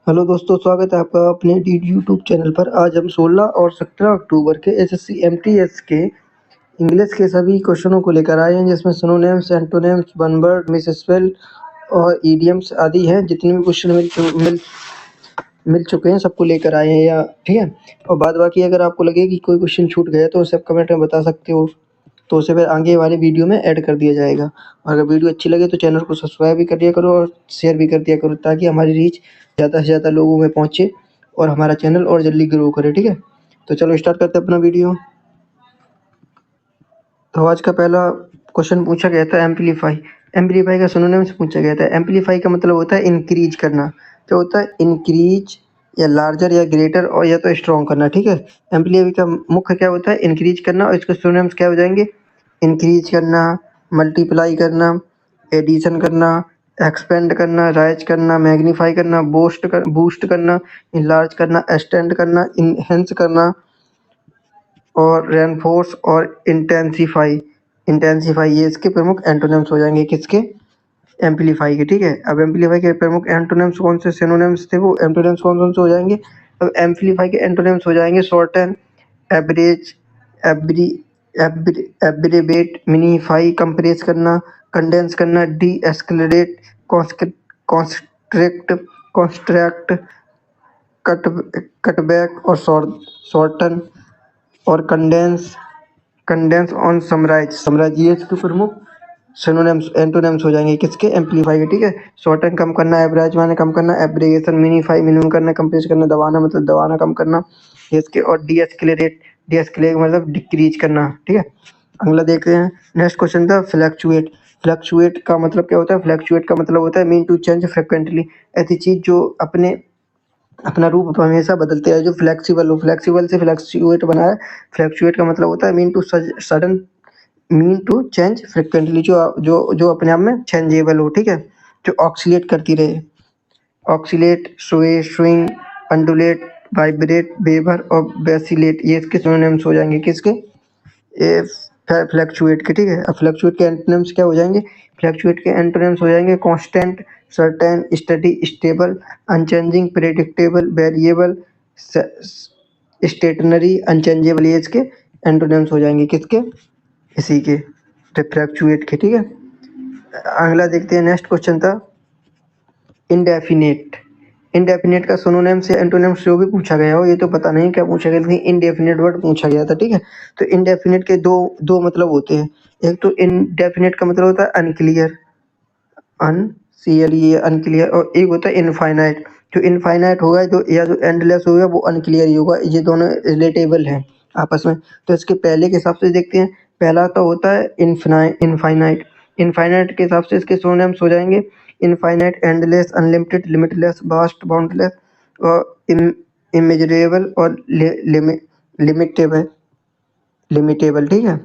Hello दोस्तों, स्वागत है आपका अपने यूट्यूब चैनल पर। आज हम 16 और 17 अक्टूबर के एसएससी एमटीएस के इंग्लिश के सभी क्वेश्चनों को लेकर आए हैं, जिसमें सिनोनिम्स, एंटोनिम्स, वन वर्ड, मिसस्पेल और ईडियम्स आदि हैं। जितने भी क्वेश्चन मिल चुके हैं सबको लेकर आए हैं या ठीक है। और बाद बाकी अगर आपको लगे कि कोई क्वेश्चन छूट गया तो उसे आप कमेंट में बता सकते हो, तो उसे फिर आगे वाले वीडियो में ऐड कर दिया जाएगा। और अगर वीडियो अच्छी लगे तो चैनल को सब्सक्राइब भी कर दिया करो और शेयर भी कर दिया करो, ताकि हमारी रीच ज़्यादा से ज़्यादा लोगों में पहुँचे और हमारा चैनल और जल्दी ग्रो करे। ठीक है, तो चलो स्टार्ट करते हैं अपना वीडियो। तो आज का पहला क्वेश्चन पूछा गया था एम्पलीफाई। एम्पलीफाई का सिनोनिम्स पूछा गया था। एम्पलीफाई का मतलब होता है इंक्रीज करना। क्या होता है? इंक्रीज या लार्जर या ग्रेटर और या तो स्ट्रॉन्ग करना। ठीक है, एम्पलीफाई का मुख्य क्या होता है? इंक्रीज करना। और इसके सिनोनिम्स क्या हो जाएंगे? इंक्रीज करना, मल्टीप्लाई करना, एडिशन करना, एक्सपेंड करना, राइज करना, मैग्नीफाई करना, बूस्ट करना, इनलार्ज करना, एक्सटेंड करना, इनहेंस करना और रेनफोर्स और इंटेंसिफाई। इंटेंसिफाई ये इसके प्रमुख एंटोनिम्स हो जाएंगे। किसके? एम्पलीफाई के। ठीक है, अब एम्पलीफाई के प्रमुख एंटोनिम्स कौन से सिनोनिम्स थे, वो एंटोनिम्स कौन कौन से हो जाएंगे? अब एम्पलीफाई के एंटोनिम्स हो जाएंगे शॉर्टन, एवरेज, एब्री एब्रीवेट, मिनीफाई, कंप्रेस करना, कंडेंस करना, deescalate, constrict, contract, cutback और शॉर्टन और कंडेंस ऑन समराइज ये इसके प्रमुख सिनोनिम्स एंटोनिम्स हो जाएंगे। किसके? एम्पलीफाई के। ठीक है, शॉर्टन कम करना, एवरेज माने कम करना, एब्रिगेशन मिनीफाई मिनिमम करना, कंप्रेस करना दबाना मतलब दबाना कम करना इसके, और डी एस्केलेट मतलब डिक्रीज करना। ठीक है, अगला देखते हैं। नेक्स्ट क्वेश्चन था फ्लक्चुएट। फ्लक्चुएट का मतलब क्या होता है? फ्लक्चुएट का मतलब होता है मीन टू चेंज फ्रिक्वेंटली। ऐसी चीज जो अपना रूप हमेशा बदलते हैं, जो फ्लेक्सिबल हो। फ्लेक्सिबल से फ्लक्चुएट बना है। फ्लक्चुएट का मतलब होता है मीन टू चेंज फ्रिक्वेंटली, जो जो जो अपने आप में चेंजेबल हो। ठीक है, जो ऑक्सीलेट करती रहे। ऑक्सीलेट, स्वे, स्विंग, अंडुलेट, वाइब्रेट, वेवर और बेसिलेट ये इसके सिनोनिम्स हो जाएंगे। किसके? ये फ्लक्चुएट के। ठीक है, अब फ्लक्चुएट के एंटोनिम्स क्या हो जाएंगे? फ्लक्चुएट के एंटोनिम्स हो जाएंगे constant, certain, steady, stable, unchanging, predictable, variable, stationary, unchangeable ये इसके एंटोनिम्स हो जाएंगे। किसके? इसी के, फ्लक्चुएट के। ठीक है, अगला देखते हैं। नेक्स्ट क्वेश्चन था इंडेफिनेट। इंडेफिनेट का सिनोनिम्स या एंटोनिम्स जो भी पूछा गया हो, ये तो पता नहीं क्या पूछा गया, लेकिन इंडेफिनेट वर्ड पूछा गया था। ठीक है, तो इंडेफिनेट के दो मतलब होते हैं। एक तो इंडेफिनेट का मतलब होता है अनक्लियर, अनक्लियर, और एक होता है इनफाइनाइट। जो इनफाइनाइट होगा जो या जो एंडलेस होगा वो अनक्लियर ही होगा। ये दोनों रिलेटेबल हैं आपस में। तो इसके पहले के हिसाब से देखते हैं। पहला तो होता है इनफाइनाइट। इनफाइनाइट के हिसाब से इसके सिनोनिम्स हो जाएंगे infinite, endless, unlimited, limitless, vast, boundless और इमेजरेबल और लिमिटेबल। ठीक है,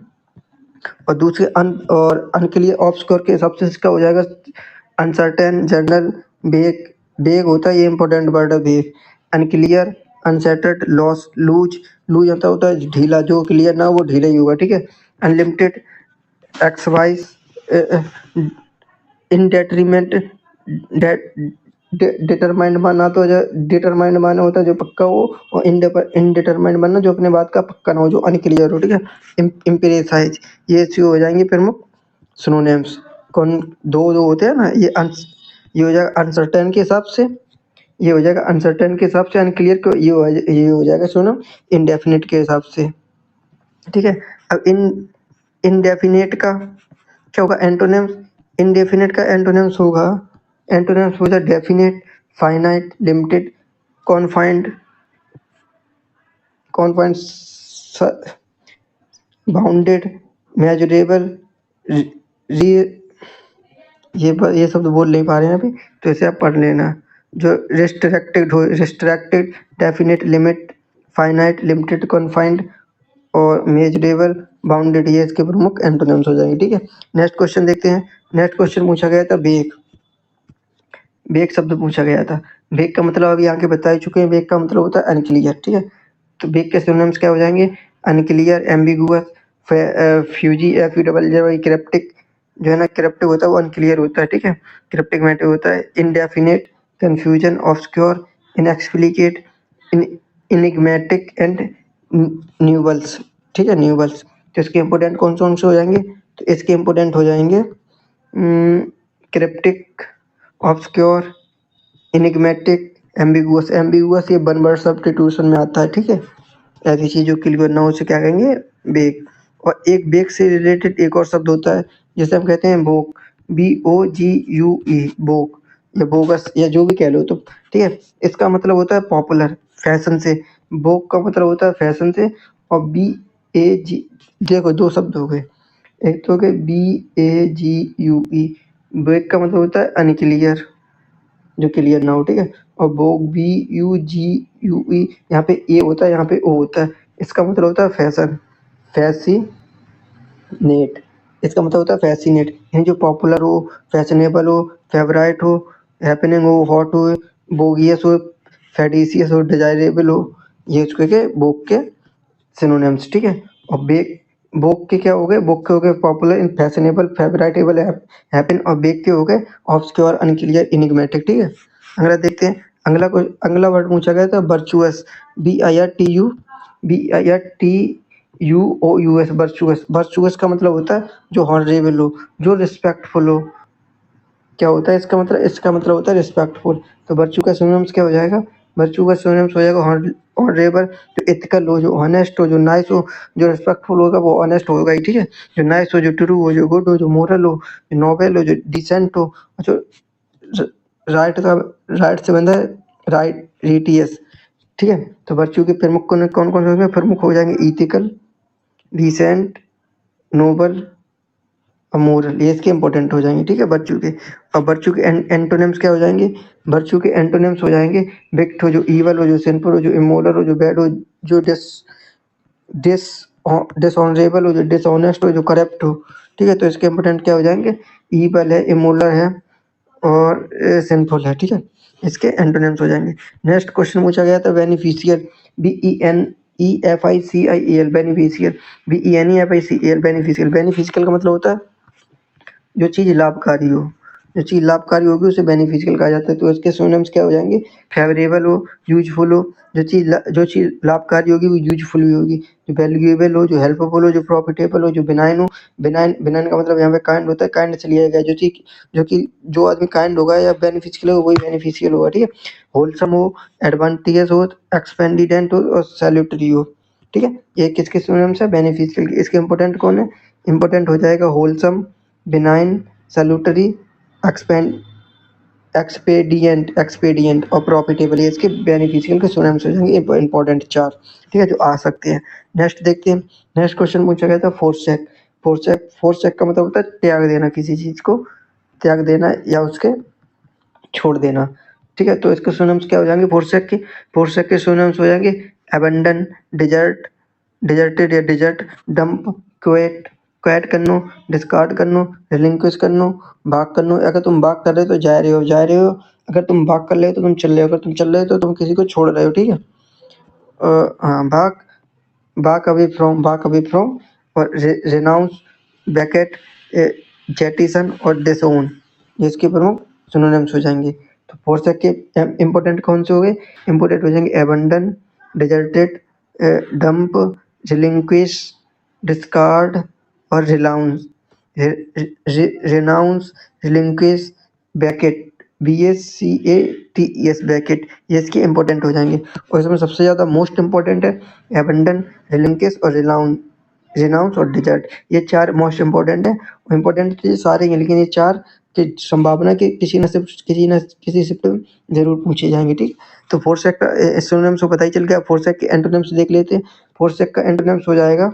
और दूसरे अनक्लियर ऑब्सक्योर के हिसाब से इसका हो जाएगा अनसर्टेन, जनरल, बेग। बेग होता है, ये इंपॉर्टेंट वर्ड है vague. Unclear, unsettled, loss, loose होता है ढीला, जो क्लियर ना हो वो ढीला ही होगा। ठीक है, अनलिमिटेड, एक्सवाइज, इनडेटरीमेंट, डिटरमाइंड माना तो जो डिटरमाइंड माना होता है जो पक्का हो, और इनडिटरमाइंड माना जो अपने बात का पक्का ना हो, जो अनक्लियर हो। ठीक है, इम्प्रेसाइज ये जो हो जाएंगे प्रमुख सिनोनिम्स। कौन? दो होते हैं ना, ये हो जाएगा अनसर्टेन के हिसाब से, ये हो जाएगा अनसर्टेन के हिसाब से, अनक्लियर को ये हो जाएगा सुनो इनडेफिनिट के हिसाब से। ठीक है, अब इनडेफिनेट का क्या होगा एंटोनिम्स? इनडेफिनेट का एंटोनिम्स होगा definite, finite, limited, confined, bounded, measurable, ये शब्द बोल नहीं पा रहे हैं अभी, तो इसे आप पढ़ लेना। जो restricted, definite, limit, finite, limited, confined और मेजरेबल, बाउंडेड ये इसके प्रमुख एंटोनिम्स हो जाएंगे। ठीक है, नेक्स्ट क्वेश्चन देखते हैं। नेक्स्ट क्वेश्चन पूछा गया था बेग शब्द पूछा गया था। बेग का मतलब अभी आगे बता ही चुके हैं। बेग का मतलब होता है अनक्लियर। ठीक है, तो बेग के सिनोनिम्स क्या हो जाएंगे? Unclear, ambiguous, fuzzy, cryptic. जो है ना क्रिप्टिक होता है वो अनक्लियर होता है। ठीक है, क्रिप्टिक मैटर होता है। Indefinite, confusion, obscure, inexplicit, enigmatic and nebulous. ठीक है, न्यूबल्स। तो इसके इंपोर्टेंट कौन से हो जाएंगे? तो इसके इंपोर्टेंट हो जाएंगे क्रिप्टिक, ऑब्सक्योर, इनिग्मेटिक, एम्बिगुअस। एम्बिगुअस ये वन वर्ड सब्स्टिट्यूशन में आता है। ठीक है, ऐसी चीजों के लिए ना हो उसे क्या कहेंगे? बेक। और एक बेक से रिलेटेड एक और शब्द होता है जिसे हम कहते हैं बोक, BOGUE, बोक या बोगस या जो भी कह लो तुम। ठीक है, इसका मतलब होता है पॉपुलर, फैशन से। बोक का मतलब होता है फैशन से। और BAG, देखो दो शब्द हो गए, एक तो हो गए BAGUE, बेक का मतलब होता है अनक्लियर, जो क्लियर ना हो। ठीक है, और बोग BUGUE, यहाँ पे ए होता है, यहाँ पे ओ होता है। इसका मतलब होता है फैशन, फैसिनेट। इसका मतलब होता है फैसिनेट, यानी जो पॉपुलर हो, फैशनेबल हो, फेवराइट हो, हैपनिंग हो, हॉट हो, बोगियस हो, फेडिशियस हो, डिजायरेबल हो। ये उसके के बोक के सिनोनिम्स। ठीक है, और बेक, बोक के क्या हो गए? बोक के हो गए पॉपुलर, इन फैशनेबल, फेवराइटेबल, हैपन। और बेक के हो गए ऑब्सक्योर, अनक्लियर, इनिग्मेटिक। ठीक है, अगला देखते हैं। अगला वर्ड पूछा गया था virtuous, BIRTU, BIRTUOUS, virtuous. Virtuous का मतलब होता है जो हॉनरेबल हो, जो रिस्पेक्टफुल हो। क्या होता है इसका मतलब? इसका मतलब होता है रिस्पेक्टफुल। तो वर्चू का सिनोनिम्स क्या हो जाएगा? वर्चू का सिनोनिम्स हो जाएगा ऑनरेबल, जो एथिकल हो, जो ऑनेस्ट हो, जो नाइस हो। जो रिस्पेक्टफुल होगा वो ऑनेस्ट होगा ही। ठीक है, जो नाइस हो, जो ट्रू हो, जो गुड हो, जो मोरल हो, जो नोबल हो, जो डिसेंट हो, और जो राइट का, राइट से बंधा है, राइट रिटियस। ठीक है, तो वर्चू के प्रमुख कौन कौन से होंगे? प्रमुख हो जाएंगे इथिकल, डिसेंट, नोबल और मोरल। ये इसके इंपॉर्टेंट हो जाएंगे। ठीक है, वर्चू के। और वर्चू के एंटोनिम्स क्या हो जाएंगे? वर्चू के एंटोनिम्स हो जाएंगे विक्ट हो, जो ईवल हो, जो सिंपल हो, जो इमोरल हो, जो बैड हो, जो डिस डिसऑनरेबल हो, जो डिसऑनेस्ट हो, जो करप्ट हो। ठीक है, तो इसके इंपॉर्टेंट क्या हो जाएंगे? ईवल है, इमोरल है और सिंफुल है। ठीक है, इसके एंटोनिम्स हो जाएंगे। नेक्स्ट क्वेश्चन पूछा गया था beneficial, BENEFICIAL, beneficial, BENEFICAL, beneficial. Beneficial का मतलब होता है जो चीज़ लाभकारी हो, जो चीज़ लाभकारी होगी उसे बेनिफिशियल कहा जाता है। तो इसके सिनोनिम्स क्या हो जाएंगे? फेवरेबल हो, यूजफुल हो। जो चीज़ लाभकारी होगी वो यूजफुल भी होगी। जो वैल्यूएबल हो, जो हेल्पफुल हो, जो प्रॉफिटेबल हो, जो बिनाइन हो। बिनाइन, बिनाइन का मतलब यहाँ पे काइंड होता है, काइंड से लिया गया। जो आदमी काइंड होगा या बेनिफिशियल होगा वही बेनिफिशियल होगा। ठीक है, होलसम हो, एडवांटेजियस हो, एक्सपेंडिडेंट हो और सैल्यूटरी हो। ठीक है, ये किसके सिनोनिम्स है? बेनिफिशियल के। इसके इंपॉर्टेंट कौन है? इंपॉर्टेंट हो जाएगा होलसम, बिनाइन, सैल्यूटरी, एक्सपेंड एक्सपेडिएंट और प्रॉफिटेबल। ये इसके बेनिफिशियल के सिनोनिम्स हो जाएंगे इंपॉर्टेंट चार। ठीक है, जो आ सकते हैं। नेक्स्ट देखते हैं। नेक्स्ट क्वेश्चन पूछा गया था फोरसेक। फोरसेक का मतलब होता है त्याग देना, किसी चीज को त्याग देना या उसके छोड़ देना। ठीक है, तो इसके सिनोनिम्स क्या हो जाएंगे फोरसेक के? फोरसेक के सिनोनिम्स हो जाएंगे अबंडन, डिजर्ट, डिजर्टेड या डिजर्ट, डंप, क्वेट, क्वेट करनो, डिस्कार्ड करनो, रिलिंक्विश करनो, भाग करनो। अगर तुम भाग कर रहे हो तो जा रहे हो। अगर तुम भाग कर रहे हो तो तुम चल रहे हो। अगर तुम चल रहे हो तो तुम किसी को छोड़ रहे हो। ठीक है, हाँ, भाग, भाग अवे फ्रॉम और रेनाउंस, बैकेट, जेटिसन और डिसोन। ये इसके प्रमुख सिनोनिम्स हो जाएंगे। तो फोरसेक के इंपॉर्टेंट कौन से हो गए? इंपॉर्टेंट हो जाएंगे abandon, deserted, dump, relinquish, discard और रिलाउंस। रेनाउंस, रिलिंक्विश, बैकेट, BACATES, बैकेट। ये इसके इंपॉर्टेंट हो जाएंगे। और इसमें सबसे ज़्यादा मोस्ट इंपॉर्टेंट है एबंडन, रिलिंक्विश और रिनाउंस और डिजर्ट। ये चार मोस्ट इंपॉर्टेंट है। इंपॉर्टेंट तो ये सारे हैं, लेकिन ये चार की संभावना कि किसी न किसी शिफ्ट में जरूर पूछे जाएंगे। ठीक, तो फोरसेक का सिनोनिम्स को पता ही चल गया। फोरसेक के एंटोनिम्स देख लेते हैं। फोरसेक का एंटोनिम्स हो जाएगा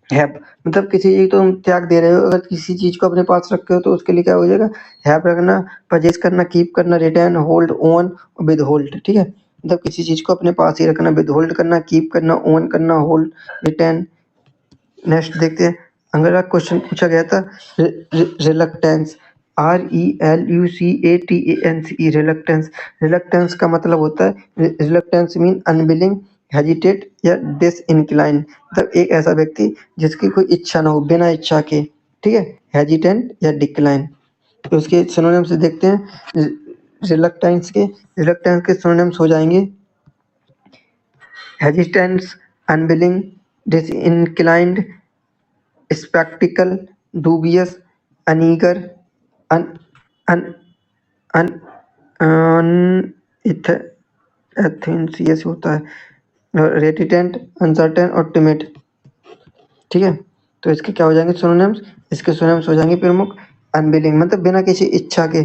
हैव, मतलब किसी चीज को तुम त्याग दे रहे हो। अगर किसी चीज को अपने पास रखे हो तो उसके लिए क्या हो जाएगा? हैव रखना, परचेज करना, कीप करना, return, hold, own, with hold. ठीक है, मतलब किसी चीज को अपने पास ही रखना, विद होल्ड करना, कीप करना, ओन करना, होल्ड, रिटर्न। नेक्स्ट देखते हैं। अगला क्वेश्चन पूछा गया था रिलक्टेंस, RELUCATANCE, रिलक्टेंस। रिलक्टेंस का मतलब होता है, रिलक्टेंस मीन अनविलिंग, हेजिटेट या डिसइंक्लाइन। मतलब एक ऐसा व्यक्ति जिसकी कोई इच्छा ना हो, बिना इच्छा के। ठीक है, हेजिटेंट या डिक्लाइन। तो उसके सिनोनिम्स से देखते हैं। रिलक्टेंस के सिनोनिम्स हो जाएंगे हेजिटेंस, अनविलिंग, डिसइंक्लाइंड, स्पेक्टिकल, डूबियस, अनईगर, अन अन अन एथेंसियस होता है, रेटिटेंट, अनसर्टेन और टिमिड। ठीक है, तो इसके क्या हो जाएंगे सिनोनिम्स? इसके सिनोनिम्स हो जाएंगे प्रमुख अनविलिंग मतलब बिना किसी इच्छा के,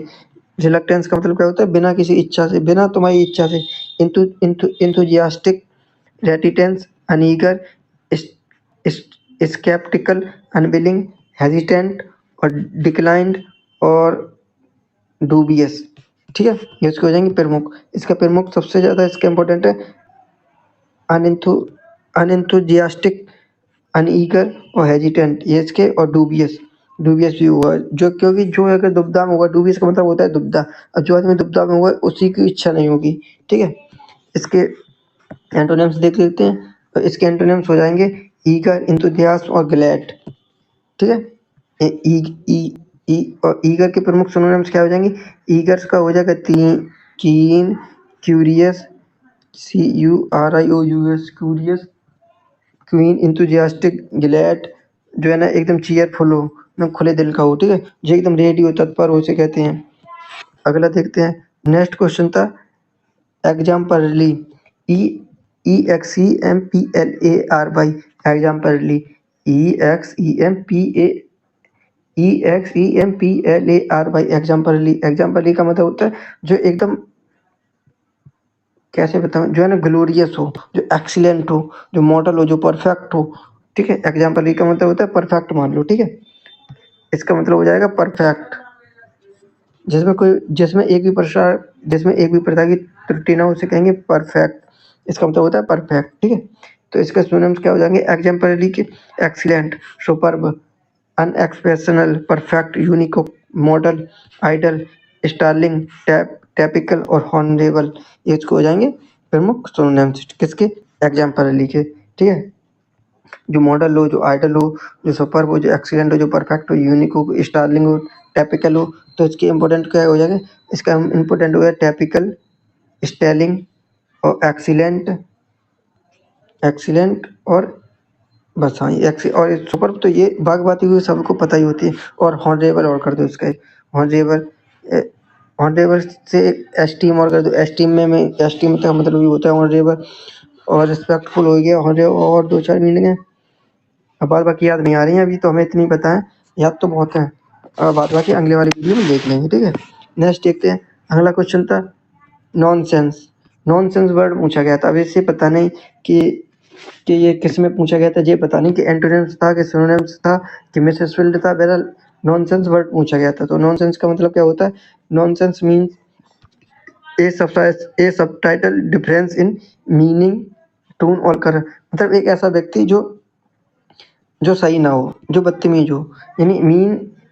रिलक्टेंस का मतलब क्या होता है बिना किसी इच्छा से, बिना तुम्हारी इच्छा से, इंथुजियास्टिक, रेटिटेंस, अनईगर, स्केप्टिकल, अनविलिंग, हेजिटेंट और डिक्लाइंड और डूबियस। ठीक है, ये इसके हो जाएंगे प्रमुख। इसका प्रमुख सबसे ज्यादा इसका इंपॉर्टेंट है अनइंथुजियास्टिक, अनईगर और हेजिटेंट, ये इसके, और डूबियस भी हुआ जो, क्योंकि जो अगर दुविधा में होगा, डूबियस का मतलब होता है दुविधा, और जो आदमी दुविधा में होगा उसी की इच्छा नहीं होगी। ठीक है, इसके एंटोनिम्स देख लेते हैं, तो इसके एंटोनिम्स हो जाएंगे ईगर, इंथुजियास्ट और ग्लैड। ठीक है, और ईगर के प्रमुख सिनोनिम्स क्या हो जाएंगे? ईगर्स का हो जाएगा कीन, curious, CURIOUS, curious, queen, enthusiastic, glad जो है ना एकदम चीयरफुल हो, एकदम खुले दिल का हो। ठीक है, जो एकदम रेडी हो, तत्पर हो, उसे कहते हैं। अगला देखते हैं, नेक्स्ट क्वेश्चन था exemplary, EXEMPLARY, exemplary, EXEMPLARY, exemplary का मतलब होता है जो एकदम, कैसे बताऊं, जो है ना ग्लोरियस हो, जो एक्सीलेंट हो, जो मॉडल हो, जो परफेक्ट हो। ठीक है, एग्जाम्पलरी का मतलब होता है परफेक्ट मान लो। ठीक है, इसका मतलब हो जाएगा परफेक्ट, जिसमें एक भी प्रकार की त्रुटि ना हो, उसे कहेंगे परफेक्ट। इसका मतलब होता है परफेक्ट। ठीक है, तो इसका सिनोनिम्स क्या हो जाएंगे एग्जाम्पलरी के? Excellent, superb, unexceptional, perfect, unique, model, idol, sterling, typical और हॉनरेबल। ये इसको हो जाएंगे प्रमुख सिनोनिम्स किसके? एग्जाम्पलरी के। ठीक है, जो मॉडल हो, जो आइडल हो, जो सुपर्ब हो, जो एक्सीलेंट हो, जो परफेक्ट हो, यूनिक हो, स्टार्लिंग हो, टैपिकल हो, तो इसके इंपॉर्टेंट क्या हो जाएगा? इसका इंपॉर्टेंट हो गया टैपिकल, स्टार्लिंग और एक्सीलेंट और बस हाँ ये और सुपर, तो ये बात हुई सबको पता ही होती है। और हॉनरेबल और कर दो इसका, हॉनरेबल, हॉनरेबल से एस्टीम और कर दो, एस्टीम का मतलब भी होता है हॉनरेबल, और रिस्पेक्टफुल हो गया हॉनरेबल, और 2-4 मीनिंग है, अब बाद बाकी याद नहीं आ रही है अभी, तो हमें इतनी पता है, याद तो बहुत है, और बाद बाकी अगले वाली वीडियो में देख लेंगे। ठीक है, नेक्स्ट देखते हैं, अगला क्वेश्चन था नॉनसेंस। नॉनसेंस वर्ड पूछा गया था, अब इससे पता नहीं कि ये किस में पूछा गया था, ये पता नहीं कि एंटोनिम्स था कि सिनोनिम्स था कि मिसफिल्ड था, बहरहाल नॉनसेंस वर्ड पूछा गया था। तो नॉनसेंस का मतलब क्या होता है? Nonsense means A subtitle difference in meaning, tone और कलर, मतलब एक ऐसा व्यक्ति जो सही ना हो, जो बदतमीज हो, यानी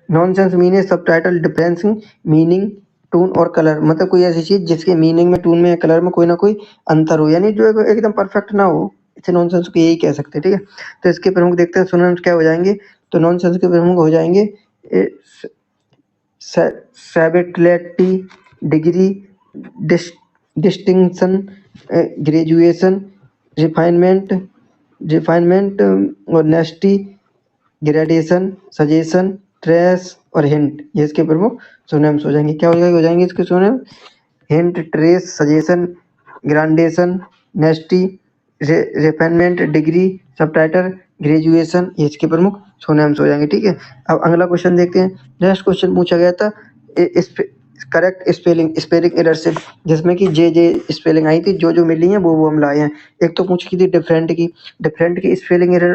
नॉनसेंस मीन है subtitle difference in meaning, tone और कलर, मतलब कोई ऐसी चीज जिसके मीनिंग में, टोन में या कलर में कोई ना कोई अंतर हो, यानी जो एकदम परफेक्ट ना हो, इसे नॉनसेंस को यही कह सकते हैं। ठीक है, तो इसके प्रमुख देखते हैं सिनोनिम्स क्या हो जाएंगे। तो नॉनसेंस के प्रमुख हो जाएंगे subtlety, degree, distinction, graduation, refinement, honesty, gradation, suggestion, trace और हिंट, ये इसके प्रमुख सिनोनिम्स हो जाएंगे। क्या हो जाएंगे इसके synonym? Hint, trace, suggestion, ग्रांडेशन, नेस्टी, refinement, degree, subtitle, graduation, ये इसके प्रमुख सिनोनिम्स हो जाएंगे। ठीक है, अब अगला क्वेश्चन देखते हैं। नेक्स्ट क्वेश्चन पूछा गया था करेक्ट स्पेलिंग एरर से, जिसमें कि जे स्पेलिंग आई थी, जो मिली है वो हम लाए हैं। एक तो पूछी थी डिफरेंट की स्पेलिंग एरर,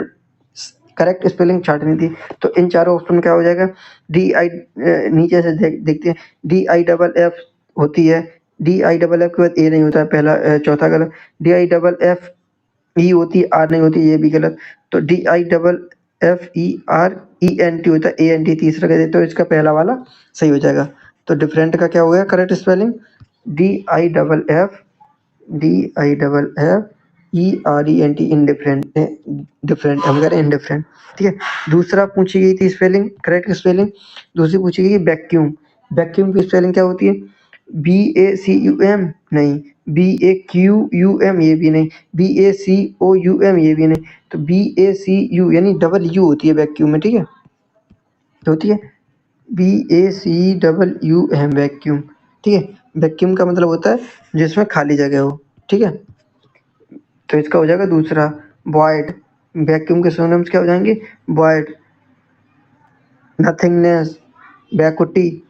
करेक्ट स्पेलिंग छाटनी थी। तो इन चारों ऑप्शन क्या हो जाएगा? नीचे से देखते हैं, DIFF होती है, DIFF के बाद ए नहीं होता है, पहला चौथा गलत। DIFF होती है, आर नहीं होती, ये भी गलत। तो DIFFERENT होता है, ANT तीसरा कहते, तो इसका पहला वाला सही हो जाएगा। तो डिफरेंट का क्या हो गया correct spelling? DIFFERENT, indifferent, different हम कह रहे हैं इनडिफरेंट। ठीक है, दूसरा पूछी गई थी स्पेलिंग, करेक्ट स्पेलिंग, दूसरी पूछी गई वैक्यूम। वैक्यूम की स्पेलिंग क्या होती है? BACUM नहीं, BAQUM ये भी नहीं, BACOUM ये भी नहीं, तो BACU यानी डबल यू होती है वैक्यूम में, ठीक है, तो होती है BACUM वैक्यूम, ठीक है। वैक्यूम का मतलब होता है जिसमें खाली जगह हो, ठीक है। तो इसका हो जाएगा दूसरा वॉइड। वैक्यूम के सिनोनिम्स क्या हो जाएंगे? वॉइड, नथिंगनेस, वैकुटी,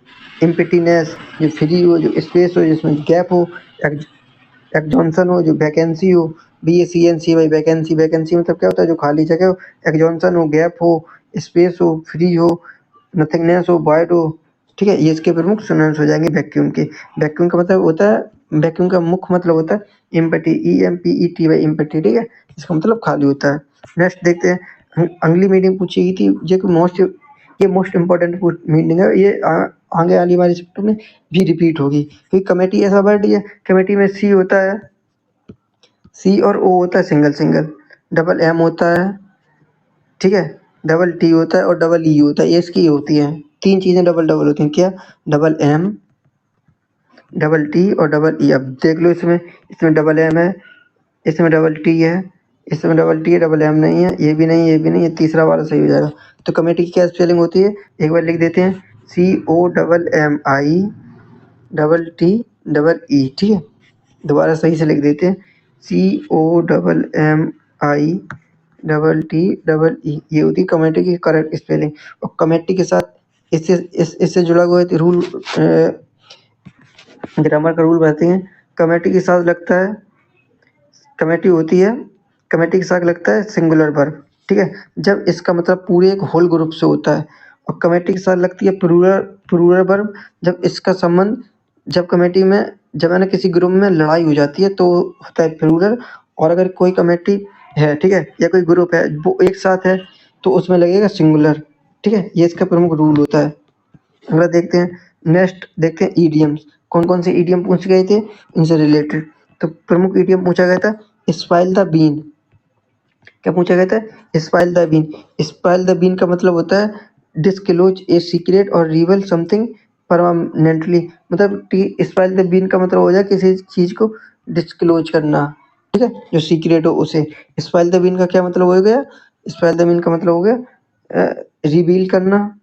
एम्प्टीनेस, जो फ्री हो, जो स्पेस हो, जिसमें गैप हो, एक्सजॉन्सन हो, जो वैकेंसी हो, BACNCY वैकेंसी। वैकेंसी मतलब क्या होता है? जो खाली जगह हो, एक्सजॉन्सन हो, गैप हो, स्पेस हो, फ्री हो, नथिंगनेस हो, वॉइड हो, ठीक है। ये इसके प्रमुख सिनोनिम्स हो जाएंगे वैक्यूम के। वैक्यूम का मतलब होता है, वैक्यूम का मुख्य मतलब होता है एम्प्टी, EMPETY एम्प्टी, ठीक है। इसका मतलब खाली होता है। नेक्स्ट देखते हैं, अगली मीटिंग पूछी गई थी जो ये मोस्ट इम्पोर्टेंट मीटिंग है, ये आगे आने वाले चैप्टर में भी रिपीट होगी, क्योंकि कमेटी ऐसा वर्ड है, कमेटी में सी होता है, सी और ओ होता है सिंगल सिंगल, डबल एम होता है, ठीक है, डबल टी होता है और डबल ई होता है, ये इसकी होती है। तीन चीजें डबल डबल होती हैं, क्या? डबल एम, डबल टी और डबल ई। अब देख लो, इसमें डबल एम है, इसमें डबल टी है, इसमें डबल टी है, डबल एम नहीं है, ये भी नहीं, ये भी नहीं, ये तीसरा वाला सही हो जाएगा। तो कमेटी की क्या स्पेलिंग होती है? एक बार लिख देते हैं, COMMI double T double E, ठीक है। दोबारा सही से लिख देते हैं, COMMI double T double E, ये होती है कमेटी की करेक्ट स्पेलिंग। और कमेटी के साथ इससे जुड़ा हुआ रूल, ग्रामर का रूल बताते हैं। कमेटी के साथ लगता है, कमेटी होती है, कमेटी के साथ लगता है सिंगुलर वर्ब, ठीक है, जब इसका मतलब पूरे एक होल ग्रुप से होता है। और कमेटी के साथ लगती है प्लूरल वर्ब, जब इसका संबंध, जब कमेटी में, जब है ना किसी ग्रुप में लड़ाई हो जाती है तो होता है प्लूरल। और अगर कोई कमेटी है, ठीक है, या कोई ग्रुप है वो एक साथ है, तो उसमें लगेगा सिंगुलर, ठीक है। ये इसका प्रमुख रूल होता है। अगला देखते हैं, नेक्स्ट देखते हैं ईडियम्स। कौन कौन से ईडियम पूछ गए थे इनसे रिलेटेड? तो प्रमुख ईडियम पूछा गया था, स्पाइल द बीन। क्या पूछा गया था? Spill the bean. Spill the bean का मतलब होता है डिस्क्लोज ए सीक्रेट और रिवील समथिंग परमानेंटली। मतलब स्पाइल द बीन का मतलब हो जाए किसी चीज को डिस्क्लोज करना, ठीक है, जो सीक्रेट हो उसे। स्पाइल द बीन का क्या मतलब हो गया? स्पाइल द बीन का मतलब हो गया रिवील करना,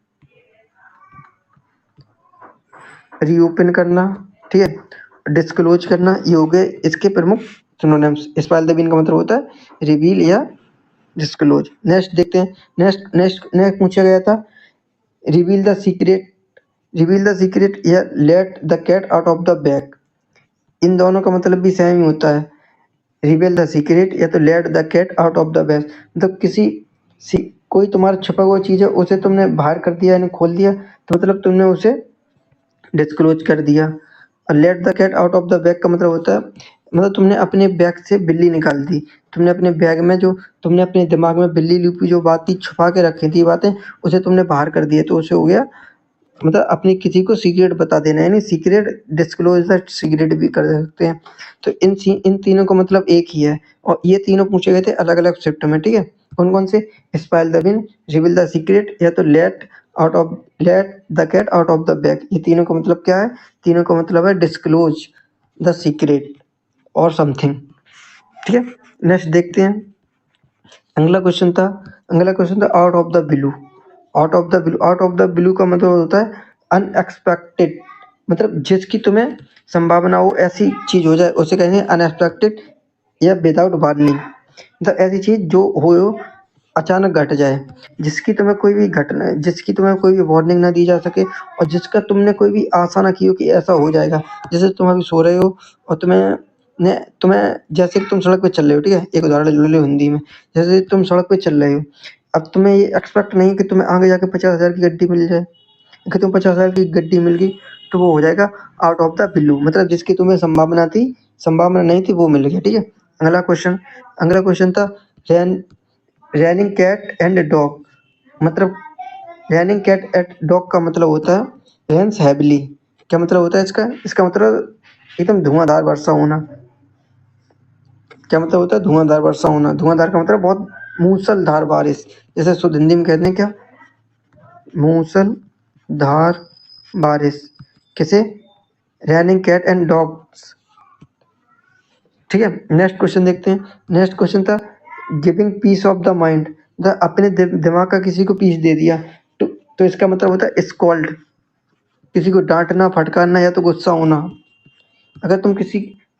रीओपन करना, ठीक है, डिस्क्लोज करना, ये हो गए इसके प्रमुख सिनोनिम्स। स्पाइल द बीन का मतलब होता है रिवील या डिस्क्लोज। नेक्स्ट देखते हैं, नेक्स्ट पूछा गया था, reveal the secret, reveal the secret या let the cat out of the bag. इन दोनों का मतलब भी सेम ही होता है, रिवील द सीक्रेट या तो let the cat out of the bag. मतलब कोई तुम्हारा छुपा हुआ चीज है, उसे तुमने बाहर कर दिया, यानी खोल दिया, तो मतलब तुमने उसे डिस्क्लोज कर दिया। और let the cat out of the bag का मतलब होता है, मतलब तुमने अपने बैग से बिल्ली निकाल दी, तुमने अपने बैग में जो, तुमने अपने दिमाग में बिल्ली लुपी जो बात थी, छुपा के रखी थी बातें, उसे तुमने बाहर कर दिया, तो उसे हो गया, मतलब अपनी किसी को सीक्रेट बता देना, यानी सीक्रेट, डिस्क्लोज द सीक्रेट भी कर सकते हैं। तो इन तीनों का मतलब एक ही है, और ये तीनों पूछे गए थे अलग अलग शिफ्ट में, ठीक है। कौन कौन से? Spill the bean, reveal the secret, या तो let the cat out of the bag. ये तीनों का मतलब क्या है? तीनों का मतलब है डिस्क्लोज द सीक्रेट और समथिंग, ठीक है। नेक्स्ट देखते हैं, अगला क्वेश्चन था out of the blue. Out of the blue, out of the blue का मतलब होता है अनएक्सपेक्टेड, मतलब जिसकी तुम्हें संभावना हो ऐसी चीज हो जाए, उसे कहेंगे अनएक्सपेक्टेड या विदाउट वार्निंग। मतलब ऐसी चीज जो हो अचानक घट जाए, जिसकी तुम्हें कोई भी वार्निंग ना दी जा सके, और जिसका तुमने कोई भी आशा ना की हो कि ऐसा हो जाएगा। जैसे तुम अभी सो रहे हो और तुम्हें जैसे कि तुम सड़क पे चल रहे हो, ठीक है, एक उदाहरण ले लो हिंदी में। जैसे तुम सड़क पे चल रहे हो, अब तुम्हें ये एक्सपेक्ट नहीं कि तुम्हें आगे जाके 50,000 की गड्डी मिल जाए। अगर तुम्हें 50,000 की गड्डी मिल गई, तो वो हो जाएगा आउट ऑफ द ब्लू, मतलब जिसकी तुम्हें संभावना नहीं थी वो मिल गया, ठीक है। अगला क्वेश्चन था रैनिंग कैट एंड डॉग। मतलब रैनिंग कैट एट डॉग का मतलब होता है रैंस हैविली। क्या मतलब होता है इसका? इसका मतलब एकदम धुआंधार वर्षा होना। क्या मतलब होता है? धुआंधार वर्षा होना। धुआंधार का मतलब बहुत मूसलधार बारिश, जैसे शुद्ध हिंदी में कहते हैं क्या? मूसलधार बारिश। किसे? Raining cat and dogs. ठीक है, नेक्स्ट क्वेश्चन देखते हैं। नेक्स्ट क्वेश्चन था giving piece of the mind, अपने दिमाग का किसी को पीस दे दिया, तो इसका मतलब होता है स्कॉल्ड, किसी को डांटना, फटकारना या तो गुस्सा होना।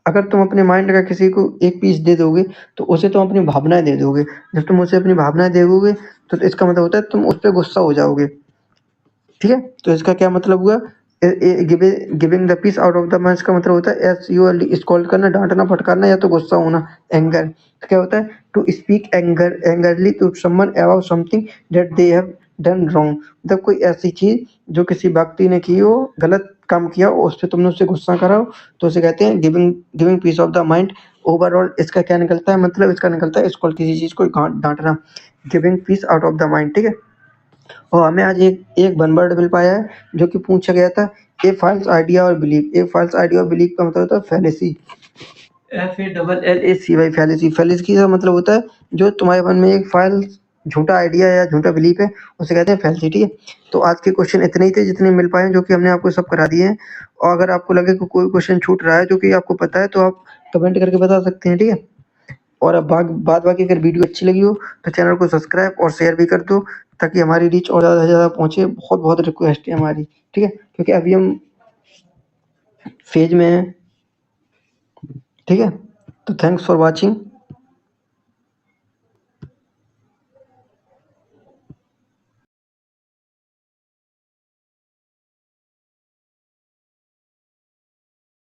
अगर तुम अपने माइंड का किसी को एक पीस दे दोगे तो उसे तुम अपनी भावनाएं दे दोगे। जब तुम उसे अपनी भावनाएं दे दोगे तो इसका मतलब होता है तुम उस पर गुस्सा हो जाओगे। ठीक है, तो इसका क्या मतलब हुआ, giving the piece out of the mind का मतलब होता है एस यू एल स्कॉल्ड करना, डांटना, फटकारना या तो गुस्सा होना। एंगर तो क्या होता है, to speak angrily to someone about something that they have done wrong, मतलब कोई ऐसी चीज जो किसी व्यक्ति ने की हो, गलत काम किया हो, उस पर तुमने उससे गुस्सा करा हो, तो उसे कहते हैं giving piece of the mind. Overall इसका क्या निकलता है, मतलब इसका निकलता है स्कॉल्ड, किसी चीज को डांटना, giving piece out of the mind. ठीक है, और हमें आज एक वन वर्ड मिल पाया है जो कि पूछा गया था, ए फॉल्स आइडिया और बिलीफ। ए फॉल्स आइडिया और बिलीफ का मतलब होता है फैलेसी, FALLACY, फैलेसी। फैलेसी का मतलब होता है जो तुम्हारे मन में एक फॉल्स, झूठा आइडिया या झूठा बिलीफ है, उसे कहते हैं फैलेसी। ठीक है, तो आज के क्वेश्चन इतने ही थे जितने मिल पाए, जो कि हमने आपको सब करा दिए हैं। और अगर आपको लगे कि कोई क्वेश्चन छूट रहा है जो कि आपको पता है तो आप कमेंट करके बता सकते हैं। ठीक है, और अब बाद बाकी अगर वीडियो अच्छी लगी हो तो चैनल को सब्सक्राइब और शेयर भी कर दो, ताकि हमारी रीच और ज़्यादा से ज़्यादा पहुँचे। बहुत बहुत रिक्वेस्ट है हमारी। ठीक है, क्योंकि अभी हम फेज में हैं। ठीक है, तो थैंक्स फॉर वॉचिंग।